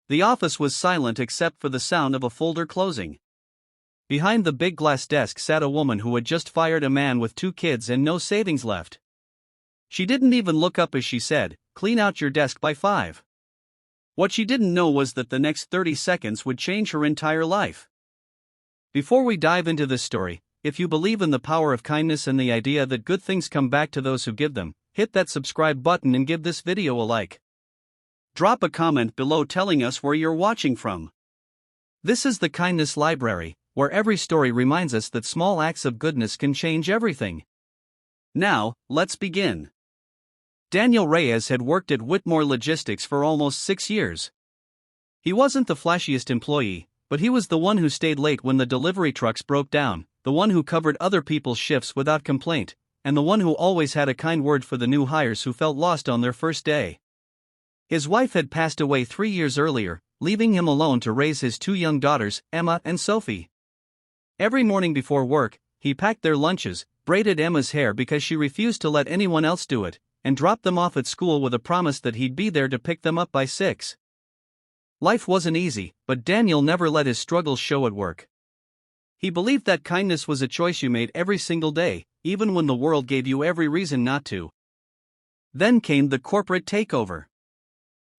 The office was silent except for the sound of a folder closing. Behind the big glass desk sat a woman who had just fired a man with 2 kids and no savings left. She didn't even look up as she said, "Clean out your desk by 5." What she didn't know was that the next 30 seconds would change her entire life. Before we dive into this story, if you believe in the power of kindness and the idea that good things come back to those who give them, hit that subscribe button and give this video a like. Drop a comment below telling us where you're watching from. This is the Kindness Library, where every story reminds us that small acts of goodness can change everything. Now, let's begin. Daniel Reyes had worked at Whitmore Logistics for almost 6 years. He wasn't the flashiest employee, but he was the one who stayed late when the delivery trucks broke down, the one who covered other people's shifts without complaint, and the one who always had a kind word for the new hires who felt lost on their first day. His wife had passed away 3 years earlier, leaving him alone to raise his 2 young daughters, Emma and Sophie. Every morning before work, he packed their lunches, braided Emma's hair because she refused to let anyone else do it, and dropped them off at school with a promise that he'd be there to pick them up by 6. Life wasn't easy, but Daniel never let his struggles show at work. He believed that kindness was a choice you made every single day, even when the world gave you every reason not to. Then came the corporate takeover.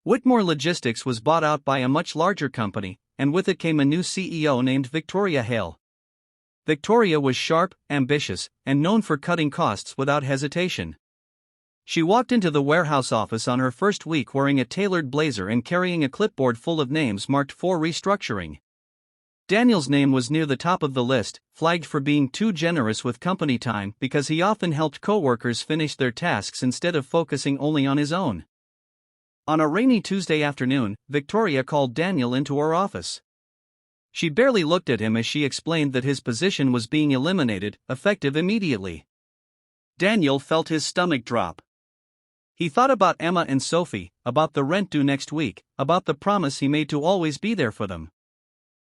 Whitmore Logistics was bought out by a much larger company, and with it came a new CEO named Victoria Hale. Victoria was sharp, ambitious, and known for cutting costs without hesitation. She walked into the warehouse office on her first week wearing a tailored blazer and carrying a clipboard full of names marked for restructuring. Daniel's name was near the top of the list, flagged for being too generous with company time because he often helped co-workers finish their tasks instead of focusing only on his own. On a rainy Tuesday afternoon, Victoria called Daniel into her office. She barely looked at him as she explained that his position was being eliminated, effective immediately. Daniel felt his stomach drop. He thought about Emma and Sophie, about the rent due next week, about the promise he made to always be there for them.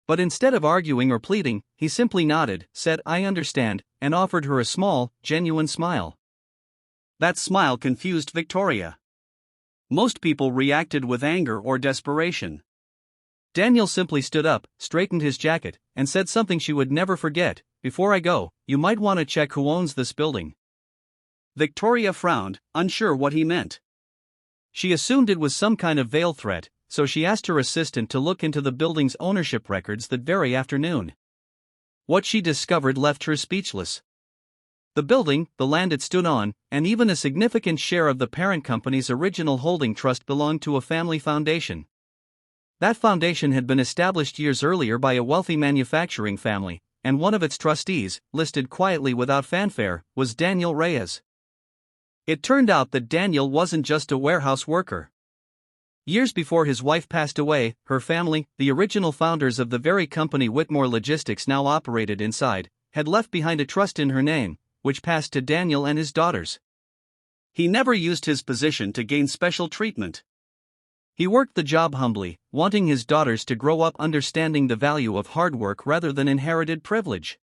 But instead of arguing or pleading, he simply nodded, said, "I understand," and offered her a small, genuine smile. That smile confused Victoria. Most people reacted with anger or desperation. Daniel simply stood up, straightened his jacket, and said something she would never forget, "Before I go, you might want to check who owns this building." Victoria frowned, unsure what he meant. She assumed it was some kind of veiled threat, so she asked her assistant to look into the building's ownership records that very afternoon. What she discovered left her speechless. The building, the land it stood on, and even a significant share of the parent company's original holding trust belonged to a family foundation. That foundation had been established years earlier by a wealthy manufacturing family, and one of its trustees, listed quietly without fanfare, was Daniel Reyes. It turned out that Daniel wasn't just a warehouse worker. Years before his wife passed away, her family, the original founders of the very company Whitmore Logistics now operated inside, had left behind a trust in her name, which passed to Daniel and his daughters. He never used his position to gain special treatment. He worked the job humbly, wanting his daughters to grow up understanding the value of hard work rather than inherited privilege.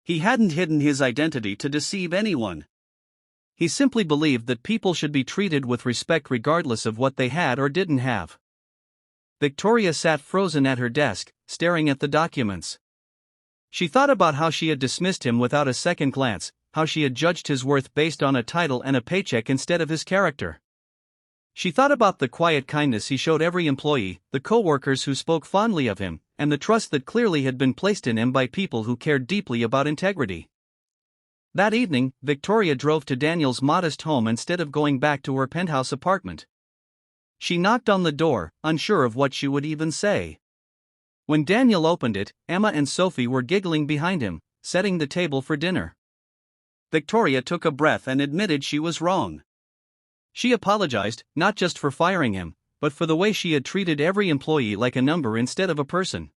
He hadn't hidden his identity to deceive anyone. He simply believed that people should be treated with respect regardless of what they had or didn't have. Victoria sat frozen at her desk, staring at the documents. She thought about how she had dismissed him without a second glance, how she had judged his worth based on a title and a paycheck instead of his character. She thought about the quiet kindness he showed every employee, the co-workers who spoke fondly of him, and the trust that clearly had been placed in him by people who cared deeply about integrity. That evening, Victoria drove to Daniel's modest home instead of going back to her penthouse apartment. She knocked on the door, unsure of what she would even say. When Daniel opened it, Emma and Sophie were giggling behind him, setting the table for dinner. Victoria took a breath and admitted she was wrong. She apologized, not just for firing him, but for the way she had treated every employee like a number instead of a person.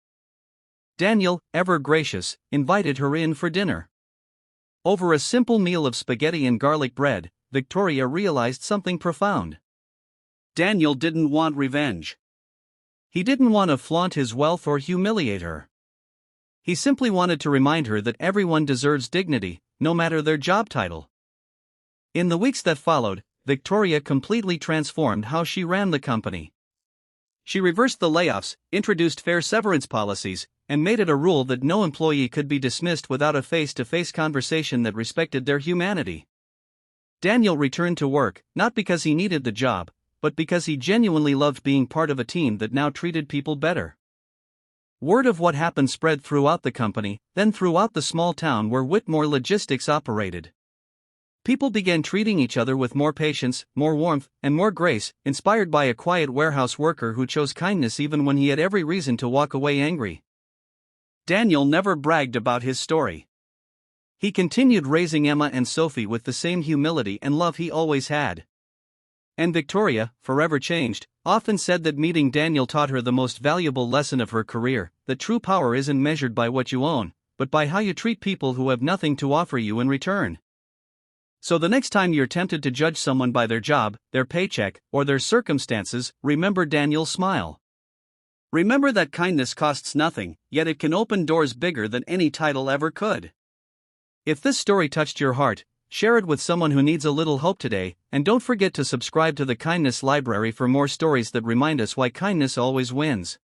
Daniel, ever gracious, invited her in for dinner. Over a simple meal of spaghetti and garlic bread, Victoria realized something profound. Daniel didn't want revenge. He didn't want to flaunt his wealth or humiliate her. He simply wanted to remind her that everyone deserves dignity, no matter their job title. In the weeks that followed, Victoria completely transformed how she ran the company. She reversed the layoffs, introduced fair severance policies, and made it a rule that no employee could be dismissed without a face-to-face conversation that respected their humanity. Daniel returned to work, not because he needed the job, but because he genuinely loved being part of a team that now treated people better. Word of what happened spread throughout the company, then throughout the small town where Whitmore Logistics operated. People began treating each other with more patience, more warmth, and more grace, inspired by a quiet warehouse worker who chose kindness even when he had every reason to walk away angry. Daniel never bragged about his story. He continued raising Emma and Sophie with the same humility and love he always had. And Victoria, forever changed, often said that meeting Daniel taught her the most valuable lesson of her career, that true power isn't measured by what you own, but by how you treat people who have nothing to offer you in return. So the next time you're tempted to judge someone by their job, their paycheck, or their circumstances, remember Daniel's smile. Remember that kindness costs nothing, yet it can open doors bigger than any title ever could. If this story touched your heart, share it with someone who needs a little hope today, and don't forget to subscribe to the Kindness Library for more stories that remind us why kindness always wins.